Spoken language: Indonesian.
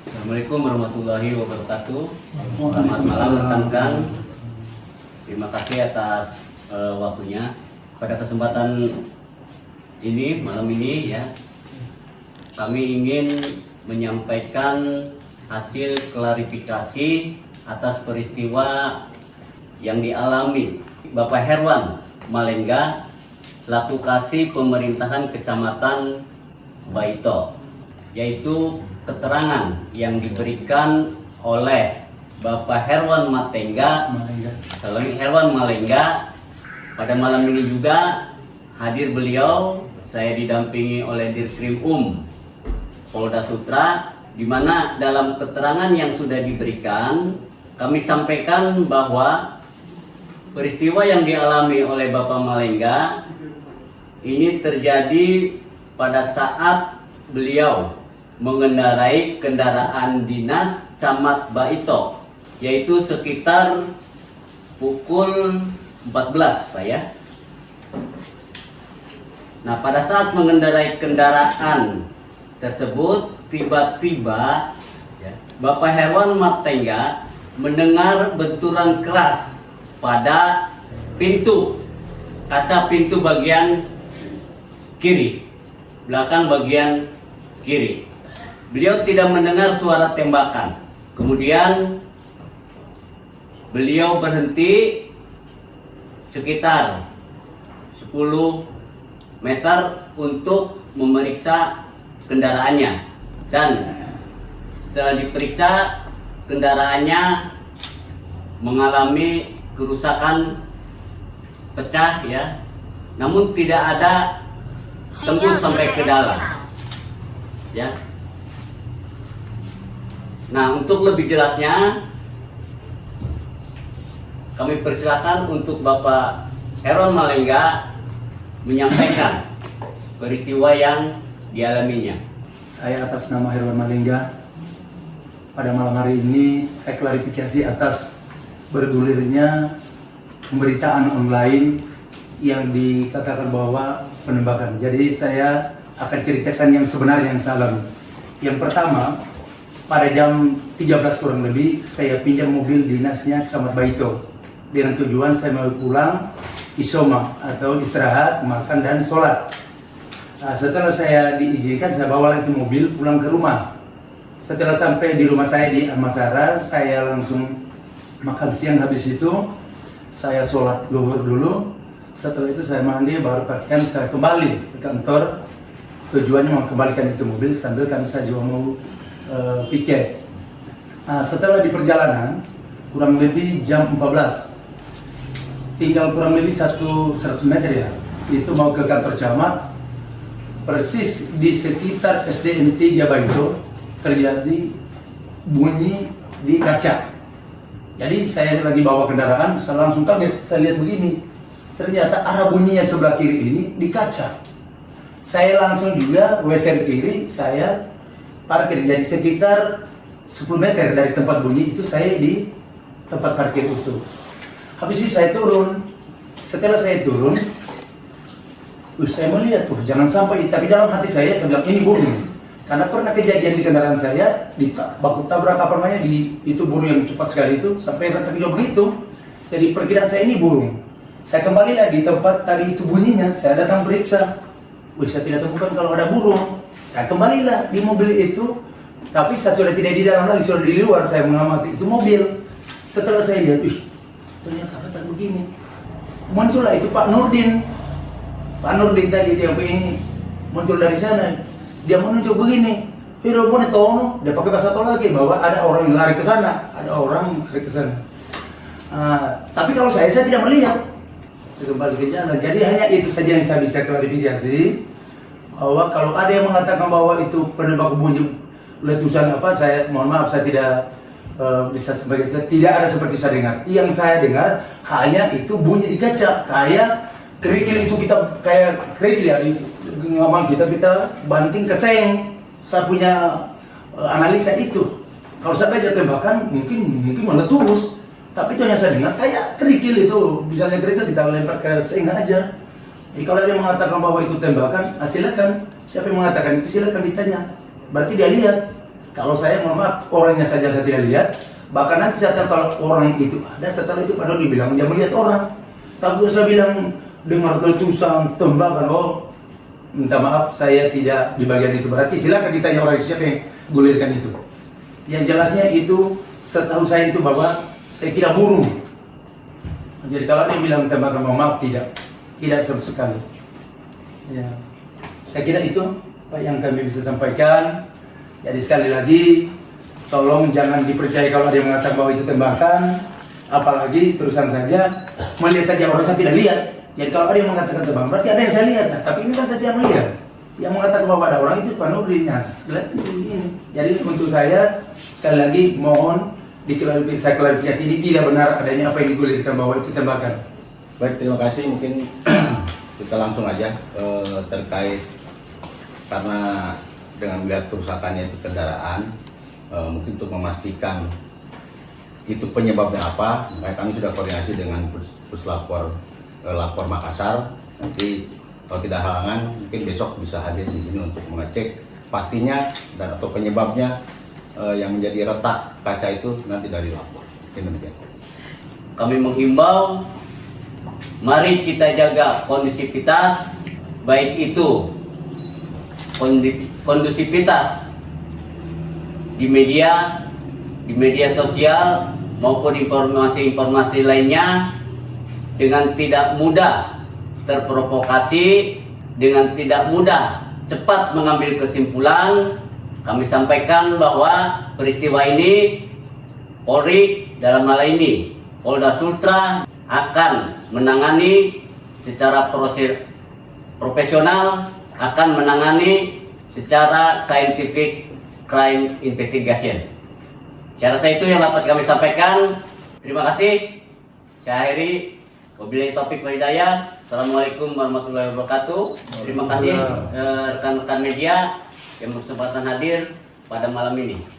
Assalamualaikum warahmatullahi wabarakatuh. Selamat malam rekan-rekan. Terima kasih atas waktunya. Pada kesempatan ini, malam ini ya, kami ingin menyampaikan hasil klarifikasi atas peristiwa yang dialami Bapak Herwan Malengga selaku Kasih Pemerintahan Kecamatan Baito, yaitu keterangan yang diberikan oleh Bapak Herwan Malengga. Pada malam ini juga hadir beliau, saya didampingi oleh Dirkrim Polda Sutra, di mana dalam keterangan yang sudah diberikan kami sampaikan bahwa peristiwa yang dialami oleh Bapak Malengga ini terjadi pada saat beliau mengendarai kendaraan dinas Camat Baito, yaitu sekitar pukul 14, Pak ya. Nah, pada saat mengendarai kendaraan tersebut, tiba-tiba ya, Bapak Herwan Malengga mendengar benturan keras pada kaca pintu bagian kiri, belakang bagian kiri. Beliau tidak mendengar suara tembakan. Kemudian beliau berhenti sekitar 10 meter untuk memeriksa kendaraannya. Dan setelah diperiksa, kendaraannya mengalami kerusakan pecah ya. Namun tidak ada tembus sampai ke dalam. Ya. Nah, untuk lebih jelasnya kami persilakan untuk Bapak Herwan Malengga menyampaikan peristiwa yang dialaminya. Saya atas nama Herwan Malengga, pada malam hari ini saya klarifikasi atas bergulirnya pemberitaan online yang dikatakan bahwa penembakan. Jadi saya akan ceritakan yang sebenarnya yang saya alami. Yang pertama, pada jam 13 kurang lebih, saya pinjam mobil dinasnya Camat Baito dengan tujuan saya mau pulang isoma atau istirahat, makan dan sholat. Nah, setelah saya diizinkan, saya bawa lagi mobil pulang ke rumah. Setelah sampai di rumah saya di Amasara, saya langsung makan siang. Habis itu saya sholat zuhur dulu. Setelah itu saya mandi, baru pakaian, saya kembali ke kantor. Tujuannya mau kembalikan itu mobil sambil kan saya juga mau piket. Nah, setelah di perjalanan kurang lebih jam 14, tinggal kurang lebih 100 meter ya, itu mau ke kantor camat. Persis di sekitar SDN 3 Baito terjadi bunyi di kaca. Jadi saya lagi bawa kendaraan, saya langsung kaget, saya lihat begini, ternyata arah bunyinya sebelah kiri ini di kaca. Saya langsung juga WC kiri, saya parkir. Jadi sekitar 10 meter dari tempat bunyi itu saya di tempat parkir itu. Habis itu saya turun. Setelah saya turun, saya melihat, jangan sampai, tapi dalam hati saya bilang ini burung. Karena pernah kejadian di kendaraan saya, baku tabrak apa namanya, itu burung yang cepat sekali itu, sampai retak juga begitu. Jadi perkiraan saya ini burung. Saya kembali lagi di tempat tadi itu bunyinya, saya datang periksa. Saya tidak temukan kalau ada burung. Saya kembalilah di mobil itu, tapi saya sudah tidak di dalam lagi, sudah di luar. Saya mengamati itu mobil. Setelah saya lihat, ternyata retak begini. Muncullah itu Pak Nurdin. Pak Nurdin tadi itu yang ini muncul dari sana. Dia menunjuk begini, Hiro Tono. Dia pakai bahasa tol lagi bahwa ada orang yang lari ke sana, tapi kalau saya tidak melihat. Saya kembali ke jalan. Jadi hanya itu saja yang saya bisa klarifikasi, bahwa kalau ada yang mengatakan bahwa itu penembak bunyi letusan apa, saya mohon maaf, saya tidak bisa sebagai, saya tidak ada seperti saya dengar. Yang saya dengar hanya itu bunyi di kaca, kayak kerikil itu, kita kayak kerikil ya, ngomong kita banting ke seng. Saya punya analisa itu. Kalau sampai jatuh tembakan mungkin meletus, tapi itu yang saya dengar kayak kerikil itu, misalnya kerikil kita lempar ke seng aja. Jadi kalau dia mengatakan bahwa itu tembakan, silakan. Siapa yang mengatakan itu silakan ditanya. Berarti dia lihat. Kalau saya mohon maaf, orangnya saja saya tidak lihat. Bahkan nanti setelah kalau orang itu ada, setelah itu padahal dibilang dia melihat orang. Tapi saya bilang dengar letusan, tembakan, oh minta maaf saya tidak di bagian itu. Berarti silakan ditanya orang siapa yang gulirkan itu. Yang jelasnya itu setahu saya itu bahwa saya kira burung. Jadi kalau dia bilang tembakan, mohon maaf tidak sama sekali. Ya, saya kira itu Pak yang kami bisa sampaikan. Jadi sekali lagi, tolong jangan dipercaya kalau ada yang mengatakan bahwa itu tembakan, apalagi terusan saja melihat saja orang saya tidak lihat. Jadi kalau ada yang mengatakan tembakan, berarti ada yang saya lihat. Nah, tapi ini kan saya tidak melihat. Yang mengatakan bahwa ada orang itu Pak Nurdin. Nah, ini. Jadi untuk saya sekali lagi mohon saya klarifikasi ini tidak benar adanya apa yang digulirkan bahwa itu tembakan. Baik, terima kasih. Mungkin kita langsung aja terkait karena dengan melihat kerusakannya itu kendaraan, mungkin untuk memastikan itu penyebabnya apa, makanya kami sudah koordinasi dengan Puslapor Lapor Makassar. Nanti kalau tidak halangan, mungkin besok bisa hadir di sini untuk mengecek pastinya dan atau penyebabnya yang menjadi retak kaca itu nanti dari lapor. Demikian. Kami menghimbau, mari kita jaga kondusivitas, baik itu kondusivitas di media sosial maupun informasi-informasi lainnya, dengan tidak mudah terprovokasi, dengan tidak mudah cepat mengambil kesimpulan. Kami sampaikan bahwa peristiwa ini Polri dalam hal ini Polda Sultra akan menangani secara profesional, akan menangani secara scientific crime investigation. Saya rasa itu yang dapat kami sampaikan. Terima kasih. Saya akhiri. Wabillahi taufiq wal hidayah. Assalamualaikum warahmatullahi wabarakatuh. Terima kasih rekan-rekan media yang berkesempatan hadir pada malam ini.